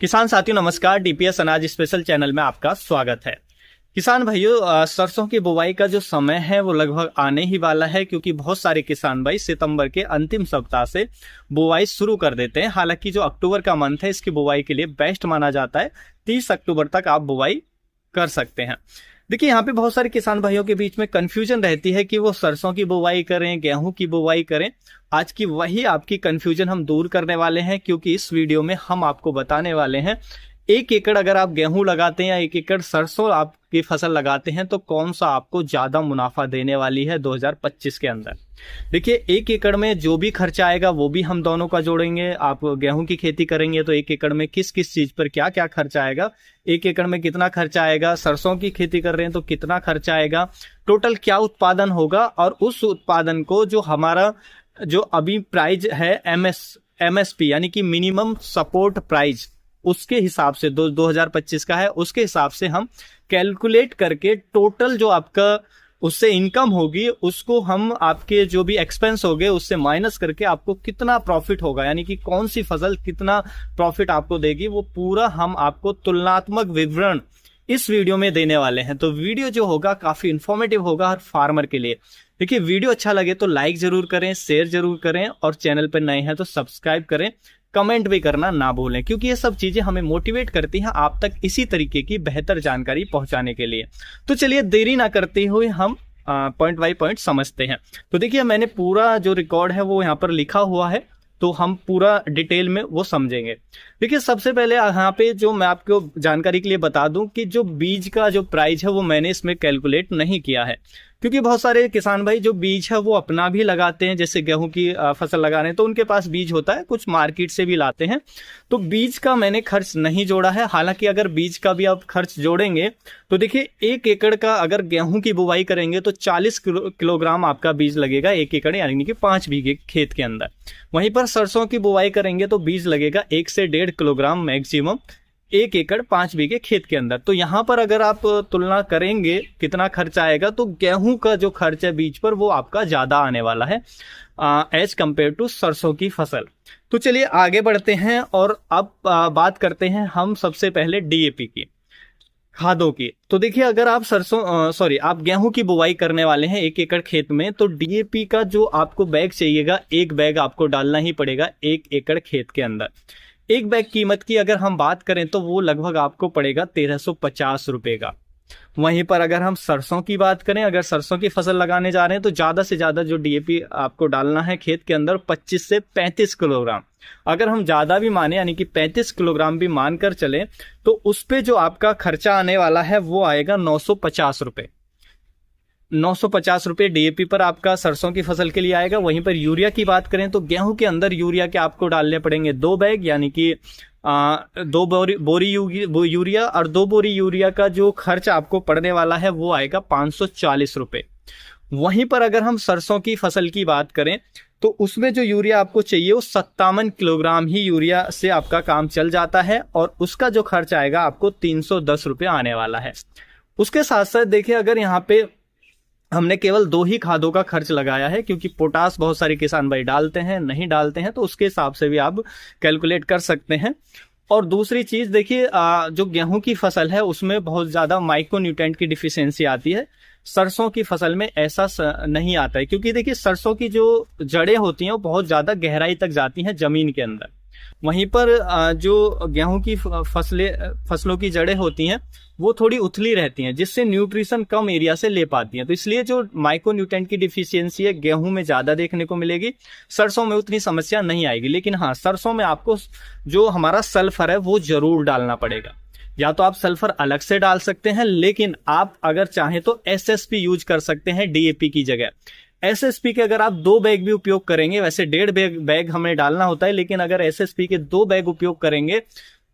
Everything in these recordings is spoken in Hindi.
किसान साथियों नमस्कार। डीपीएस अनाज स्पेशल चैनल में आपका स्वागत है। किसान भाइयों, सरसों की बुवाई का जो समय है वो लगभग आने ही वाला है, क्योंकि बहुत सारे किसान भाई सितंबर के अंतिम सप्ताह से बुवाई शुरू कर देते हैं। हालांकि जो अक्टूबर का मंथ है इसकी बुवाई के लिए बेस्ट माना जाता है। 30 अक्टूबर तक आप बुवाई कर सकते हैं। देखिए, यहाँ पे बहुत सारे किसान भाइयों के बीच में कंफ्यूजन रहती है कि वो सरसों की बुवाई करें, गेहूं की बुवाई करें। आज की वही आपकी कंफ्यूजन हम दूर करने वाले हैं, क्योंकि इस वीडियो में हम आपको बताने वाले हैं 1 एकड़ अगर आप गेहूं लगाते हैं या 1 एकड़ सरसों आपकी फसल लगाते हैं तो कौन सा आपको ज्यादा मुनाफा देने वाली है 2025 के अंदर। देखिए, 1 एकड़ में जो भी खर्चा आएगा वो भी हम दोनों का जोड़ेंगे। आप गेहूं की खेती करेंगे तो 1 एकड़ में किस किस चीज पर क्या क्या खर्चा आएगा, 1 एकड़ में कितना खर्चा आएगा, सरसों की खेती कर रहे हैं तो कितना खर्चा आएगा, टोटल क्या उत्पादन होगा, और उस उत्पादन को जो हमारा जो अभी प्राइस है एमएसपी यानी कि मिनिमम सपोर्ट प्राइस, उसके हिसाब से 2025 का है, उसके हिसाब से हम कैलकुलेट करके टोटल जो आपका उससे इनकम होगी उसको हम आपके जो भी एक्सपेंस हो गए उससे माइनस करके आपको कितना प्रॉफिट होगा, यानी कि कौन सी फसल कितना प्रॉफिट आपको देगी, वो पूरा हम आपको तुलनात्मक विवरण इस वीडियो में देने वाले हैं। तो वीडियो जो होगा काफी इंफॉर्मेटिव होगा हर फार्मर के लिए। देखिए, वीडियो अच्छा लगे तो लाइक जरूर करें, शेयर जरूर करें, और चैनल पर नए हैं तो सब्सक्राइब करें, कमेंट भी करना ना भूलें, क्योंकि ये सब चीजें हमें मोटिवेट करती हैं आप तक इसी तरीके की बेहतर जानकारी पहुंचाने के लिए। तो चलिए देरी ना करते हुए हम पॉइंट बाय पॉइंट समझते हैं। तो देखिए, मैंने पूरा जो रिकॉर्ड है वो यहाँ पर लिखा हुआ है, तो हम पूरा डिटेल में वो समझेंगे। देखिए, सबसे पहले यहाँ पे जो मैं आपको जानकारी के लिए बता दूं कि जो बीज का जो प्राइस है वो मैंने इसमें कैलकुलेट नहीं किया है, क्योंकि बहुत सारे किसान भाई जो बीज है वो अपना भी लगाते हैं। जैसे गेहूं की फसल लगा रहे हैं तो उनके पास बीज होता है, कुछ मार्केट से भी लाते हैं, तो बीज का मैंने खर्च नहीं जोड़ा है। हालांकि अगर बीज का भी आप खर्च जोड़ेंगे तो देखिए, 1 एकड़ का अगर गेहूं की बुवाई करेंगे तो 40 किलोग्राम आपका बीज लगेगा 1 एकड़ यानी कि 5 बीघे खेत के अंदर। वहीं पर सरसों की बुवाई करेंगे तो बीज लगेगा 1 से 1.5 किलोग्राम मैक्सिमम 1 एकड़ 5 बीघे खेत के अंदर। तो यहाँ पर अगर आप तुलना करेंगे कितना खर्चा आएगा, तो गेहूं का जो खर्च है बीज पर वो आपका ज्यादा आने वाला है एज कंपेयर टू सरसों की फसल। तो चलिए आगे बढ़ते हैं और अब बात करते हैं हम सबसे पहले डीएपी की, खादों की। तो देखिए, अगर आप आप गेहूं की बुवाई करने वाले हैं 1 एकड़ खेत में, तो डीएपी का जो आपको बैग चाहिएगा, 1 बैग आपको डालना ही पड़ेगा 1 एकड़ खेत के अंदर। 1 बैग कीमत की अगर हम बात करें तो वो लगभग आपको पड़ेगा 1350 रुपए का। वहीं पर अगर हम सरसों की बात करें, अगर सरसों की फसल लगाने जा रहे हैं तो ज्यादा से ज्यादा जो डीएपी आपको डालना है खेत के अंदर 25 से 35 किलोग्राम। अगर हम ज्यादा भी माने यानी कि 35 किलोग्राम भी मानकर चले तो उस पे जो आपका खर्चा आने वाला है वो आएगा 950 रुपए। 950 रुपए डीएपी पर आपका सरसों की फसल के लिए आएगा। वहीं पर यूरिया की बात करें तो गेहूं के अंदर यूरिया के आपको डालने पड़ेंगे 2 बैग, यानी कि 2 बोरी यूरिया, और 2 बोरी यूरिया का जो खर्च आपको पड़ने वाला है वो आएगा 540 रुपए। वहीं पर अगर हम सरसों की फसल की बात करें तो उसमें जो यूरिया आपको चाहिए वो 57 किलोग्राम ही यूरिया से आपका काम चल जाता है, और उसका जो खर्च आएगा आपको 310 रुपये आने वाला है। उसके साथ साथ देखिए, अगर यहाँ पे हमने केवल 2 ही खादों का खर्च लगाया है, क्योंकि पोटास बहुत सारे किसान भाई डालते हैं, नहीं डालते हैं, तो उसके हिसाब से भी आप कैलकुलेट कर सकते हैं। और दूसरी चीज देखिए, जो गेहूं की फसल है उसमें बहुत ज्यादा माइक्रोन्यूट्रिएंट की डिफिशियंसी आती है। सरसों की फसल में ऐसा नहीं आता है, क्योंकि देखिए सरसों की जो जड़ें होती हैं वो बहुत ज्यादा गहराई तक जाती हैं जमीन के अंदर। वहीं पर जो गेहूं की फसलों की जड़ें होती हैं वो थोड़ी उथली रहती हैं, जिससे न्यूट्रिशन कम एरिया से ले पाती हैं। तो इसलिए जो माइक्रोन्यूट्रिएंट की डिफिशियंसी है गेहूं में ज्यादा देखने को मिलेगी, सरसों में उतनी समस्या नहीं आएगी। लेकिन हाँ, सरसों में आपको जो हमारा सल्फर है वो जरूर डालना पड़ेगा। या तो आप सल्फर अलग से डाल सकते हैं, लेकिन आप अगर चाहें तो एसएसपी यूज कर सकते हैं डीएपी की जगह। एसएसपी के अगर आप 2 बैग भी उपयोग करेंगे, वैसे 1.5 बैग हमें डालना होता है, लेकिन अगर एसएसपी के 2 बैग उपयोग करेंगे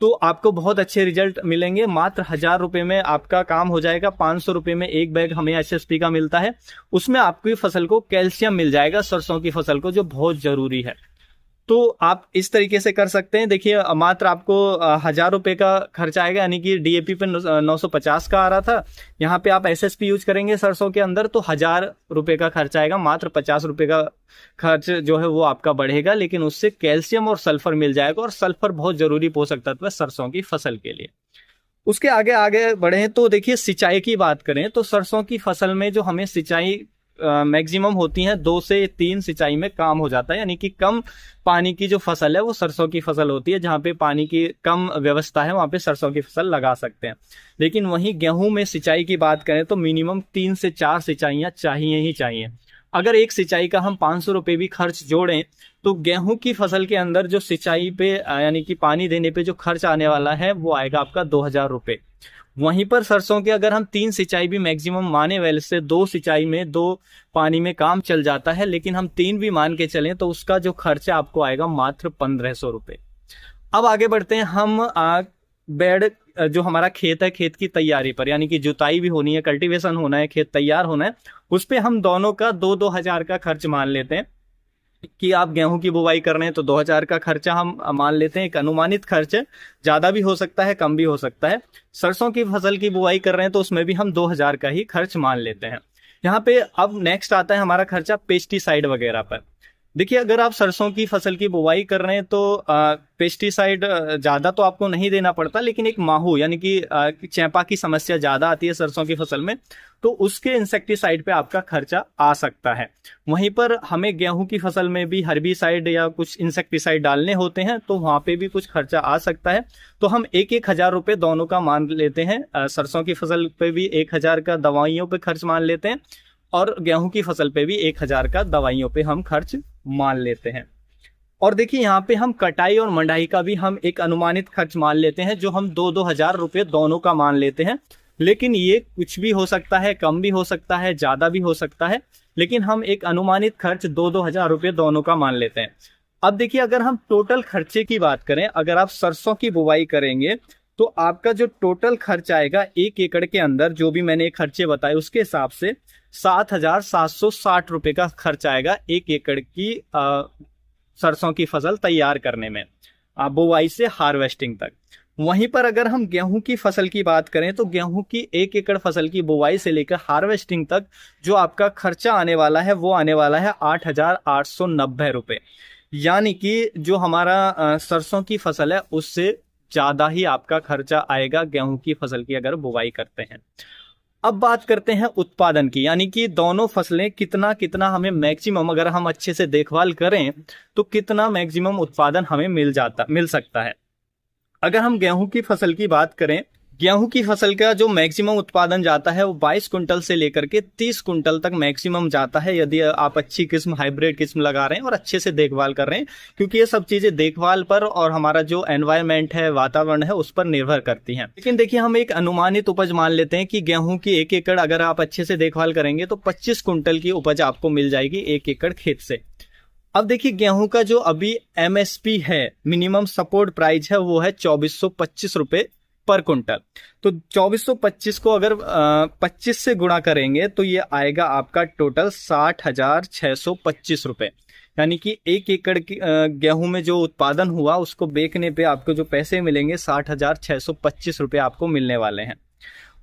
तो आपको बहुत अच्छे रिजल्ट मिलेंगे। मात्र 1000 रुपए में आपका काम हो जाएगा। 500 रुपए में 1 बैग हमें एसएसपी का मिलता है, उसमें आपकी फसल को कैल्शियम मिल जाएगा, सरसों की फसल को, जो बहुत जरूरी है। तो आप इस तरीके से कर सकते हैं। देखिए मात्र आपको 1000 रुपये का खर्चा आएगा, यानी कि डीएपी पे 950 का आ रहा था, यहाँ पे आप एसएसपी यूज करेंगे सरसों के अंदर तो 1000 रुपये का खर्चा आएगा। मात्र 50 रुपये का खर्च जो है वो आपका बढ़ेगा, लेकिन उससे कैल्शियम और सल्फर मिल जाएगा, और सल्फर बहुत जरूरी पोषक तत्व है सरसों की फसल के लिए। उसके आगे आगे बढ़े तो देखिए सिंचाई की बात करें तो सरसों की फसल में जो हमें सिंचाई मैक्सिमम होती हैं 2 से 3 सिंचाई में काम हो जाता है, यानी कि कम पानी की जो फसल है वो सरसों की फसल होती है। जहाँ पे पानी की कम व्यवस्था है वहाँ पे सरसों की फसल लगा सकते हैं। लेकिन वहीं गेहूं में सिंचाई की बात करें तो मिनिमम 3 से 4 सिंचाइयाँ चाहिए ही चाहिए। अगर एक सिंचाई का हम 500 रुपये भी खर्च जोड़ें तो गेहूं की फसल के अंदर जो सिंचाई पे यानी कि पानी देने पे जो खर्च आने वाला है वो आएगा आपका 2000 रुपये। वहीं पर सरसों के अगर हम 3 सिंचाई भी मैक्सिमम माने, वैसे से 2 सिंचाई में 2 पानी में काम चल जाता है, लेकिन हम 3 भी मान के चलें तो उसका जो खर्चा आपको आएगा मात्र 1500 रुपये। अब आगे बढ़ते हैं हम बेड जो हमारा खेत है, खेत की तैयारी पर, यानी कि जुताई भी होनी है, कल्टीवेशन होना है, खेत तैयार होना है, उस पे हम दोनों का 2-2 हजार का खर्च मान लेते हैं। कि आप गेहूं की बुवाई कर रहे हैं तो 2000 का खर्चा हम मान लेते हैं, एक अनुमानित खर्च है, ज्यादा भी हो सकता है कम भी हो सकता है। सरसों की फसल की बुवाई कर रहे हैं तो उसमें भी हम 2000 का ही खर्च मान लेते हैं। यहाँ पे अब नेक्स्ट आता है हमारा खर्चा पेस्टिसाइड वगैरह पर। देखिए अगर आप सरसों की फसल की बुवाई कर रहे हैं तो पेस्टिसाइड ज़्यादा तो आपको नहीं देना पड़ता, लेकिन एक माहू यानी कि चैपा की समस्या ज़्यादा आती है सरसों की फसल में, तो उसके इंसेक्टिसाइड पे आपका खर्चा आ सकता है। वहीं पर हमें गेहूं की फसल में भी हर्बिसाइड या कुछ इंसेक्टिसाइड डालने होते हैं तो वहाँ पे भी कुछ खर्चा आ सकता है। तो हम 1-1000 रुपये दोनों का मान लेते हैं। सरसों की फसल पे भी 1000 का दवाइयों पे खर्च मान लेते हैं, और गेहूं की फसल पे भी 1000 का दवाइयों पे हम खर्च मान लेते हैं। और देखिए यहाँ पे हम कटाई और मंडाई का भी हम एक अनुमानित खर्च मान लेते हैं, जो हम 2-2 हजार रुपये दोनों का मान लेते हैं। लेकिन ये कुछ भी हो सकता है, कम भी हो सकता है, ज्यादा भी हो सकता है, लेकिन हम एक अनुमानित खर्च 2-2 हजार रुपये दोनों का मान लेते हैं। अब देखिए अगर हम टोटल खर्चे की बात करें, अगर आप सरसों की बुवाई करेंगे तो आपका जो टोटल खर्च आएगा 1 एकड़ के अंदर, जो भी मैंने खर्चे बताए उसके हिसाब से 7760 रुपये का खर्च आएगा 1 एकड़ की सरसों की फसल तैयार करने में, बुवाई से हार्वेस्टिंग तक। वहीं पर अगर हम गेहूं की फसल की बात करें तो गेहूं की 1 एकड़ फसल की बुवाई से लेकर हार्वेस्टिंग तक जो आपका खर्चा आने वाला है वो आने वाला है 8890 रुपये। यानी कि जो हमारा सरसों की फसल है उससे ज्यादा ही आपका खर्चा आएगा गेहूं की फसल की अगर बुवाई करते हैं। अब बात करते हैं उत्पादन की, यानी कि दोनों फसलें कितना कितना हमें मैक्सिमम, अगर हम अच्छे से देखभाल करें तो कितना मैक्सिमम उत्पादन हमें मिल सकता है। अगर हम गेहूं की फसल की बात करें, गेहूं की फसल का जो मैक्सिमम उत्पादन जाता है वो 22 कुंटल से लेकर के 30 कुंटल तक मैक्सिमम जाता है, यदि आप अच्छी किस्म हाइब्रिड किस्म लगा रहे हैं और अच्छे से देखभाल कर रहे हैं, क्योंकि ये सब चीजें देखभाल पर और हमारा जो एनवायरनमेंट है, वातावरण है, उस पर निर्भर करती हैं। लेकिन देखिए हम एक अनुमानित उपज मान लेते हैं कि गेहूं की 1 एकड़ अगर आप अच्छे से देखभाल करेंगे तो 25 कुंटल की उपज आपको मिल जाएगी 1 एकड़ खेत से। अब देखिए गेहूं का जो अभी एमएसपी है, मिनिमम सपोर्ट प्राइस है, वो है 2425 रुपये पर कुंटल। तो 2425 को अगर 25 से गुणा करेंगे तो ये आएगा आपका टोटल 60,625 रुपये। यानी कि 1 एकड़ गेहूं में जो उत्पादन हुआ उसको बेचने पे आपको जो पैसे मिलेंगे 60,625 रुपये आपको मिलने वाले हैं।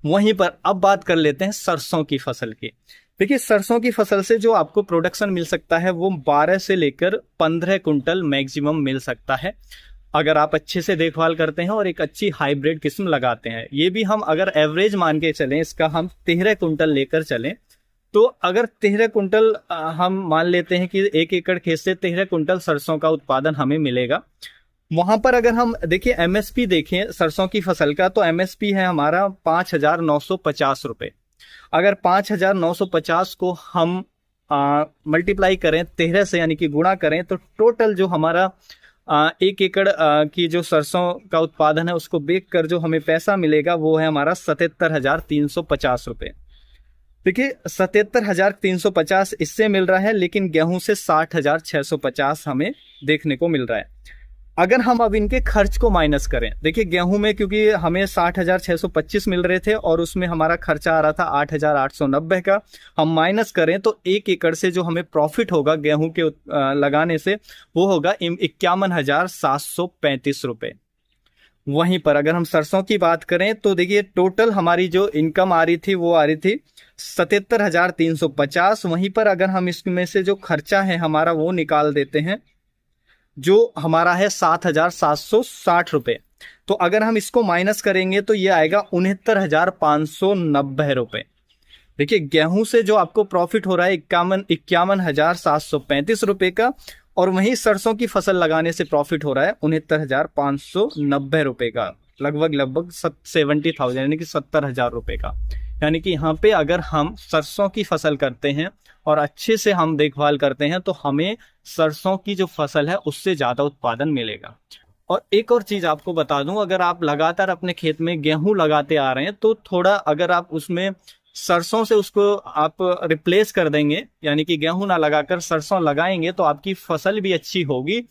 वहीं पर अब बात कर लेते हैं सरसों की फसल की। देखिए सरसों की फसल से जो आपको प्रोडक्शन मिल सकता है वो 12 से लेकर 15 कुंटल मैक्सिमम मिल सकता है, अगर आप अच्छे से देखभाल करते हैं और एक अच्छी हाइब्रिड किस्म लगाते हैं। ये भी हम अगर एवरेज मान के चलें, इसका हम 13 कुंटल लेकर चलें, तो अगर 13 कुंटल हम मान लेते हैं कि 1 एकड़ खेत से 13 कुंटल सरसों का उत्पादन हमें मिलेगा। वहां पर अगर हम देखिए एमएसपी देखें सरसों की फसल का, तो एमएसपी है हमारा 5,950 रुपये। अगर 5,950 को हम मल्टीप्लाई करें 13 से, यानी कि गुणा करें, तो टोटल जो हमारा 1 एकड़ की जो सरसों का उत्पादन है उसको बेच कर जो हमें पैसा मिलेगा वो है हमारा 77,350 रुपये। देखिए 77,350 इससे मिल रहा है, लेकिन गेहूं से 60,650 हमें देखने को मिल रहा है। अगर हम अब इनके खर्च को माइनस करें, देखिए गेहूं में क्योंकि हमें 60,625 मिल रहे थे और उसमें हमारा खर्चा आ रहा था 8,890 का, हम माइनस करें तो 1 एकड़ से जो हमें प्रॉफिट होगा गेहूं के लगाने से वो होगा 51,735 रुपए। वहीं पर अगर हम सरसों की बात करें तो देखिए टोटल हमारी जो इनकम आ रही थी वो आ रही थी 77,350। वहीं पर अगर हम इसमें से जो खर्चा है हमारा वो निकाल देते हैं जो हमारा है 7,760 रुपए, तो अगर हम इसको माइनस करेंगे तो ये आएगा 69,590 रुपए। देखिए गेहूं से जो आपको प्रॉफिट हो रहा है 51,735 रुपए का, और वहीं सरसों की फसल लगाने से प्रॉफिट हो रहा है 69,590 रुपए का, लगभग 70,000 यानी कि 70,000 रुपए का। यानी कि यहाँ पे अगर हम सरसों की फसल करते हैं और अच्छे से हम देखभाल करते हैं तो हमें सरसों की जो फसल है उससे ज्यादा उत्पादन मिलेगा। और एक और चीज आपको बता दूं, अगर आप लगातार अपने खेत में गेहूं लगाते आ रहे हैं तो थोड़ा अगर आप उसमें सरसों से उसको आप रिप्लेस कर देंगे, यानी कि गेहूं ना लगाकर सरसों लगाएंगे तो आपकी फसल भी अच्छी होगी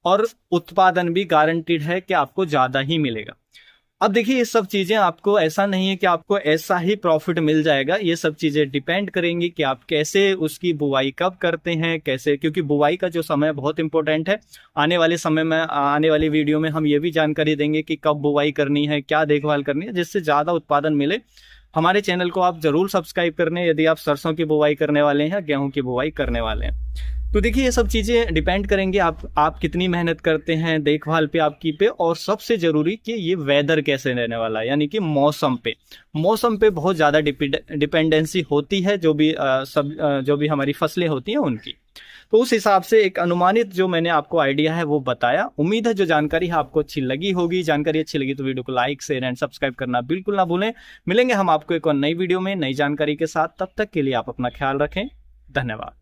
और उत्पादन भी गारंटीड है कि आपको ज्यादा ही मिलेगा। अब देखिए ये सब चीजें आपको ऐसा नहीं है कि आपको ऐसा ही प्रॉफिट मिल जाएगा, ये सब चीजें डिपेंड करेंगी कि आप कैसे उसकी बुवाई कब करते हैं, कैसे, क्योंकि बुवाई का जो समय बहुत इंपॉर्टेंट है। आने वाले समय में, आने वाली वीडियो में हम ये भी जानकारी देंगे कि कब बुवाई करनी है, क्या देखभाल करनी है जिससे ज्यादा उत्पादन मिले। हमारे चैनल को आप जरूर सब्सक्राइब करने यदि आप सरसों की बुवाई करने वाले हैं या गेहूं की बुवाई करने वाले हैं। तो देखिए ये सब चीजें डिपेंड करेंगे आप कितनी मेहनत करते हैं देखभाल पे आपकी पे, और सबसे जरूरी कि ये वेदर कैसे रहने वाला है, यानी कि मौसम पे बहुत ज्यादा डिपेंडेंसी होती है जो भी हमारी फसलें होती हैं उनकी। तो उस हिसाब से एक अनुमानित जो मैंने आपको आइडिया है वो बताया। उम्मीद है जो जानकारी है आपको अच्छी लगी होगी। जानकारी अच्छी लगी तो वीडियो को लाइक, शेयर एंड सब्सक्राइब करना बिल्कुल ना भूलें। मिलेंगे हम आपको एक और नई वीडियो में नई जानकारी के साथ, तब तक के लिए आप अपना ख्याल रखें। धन्यवाद।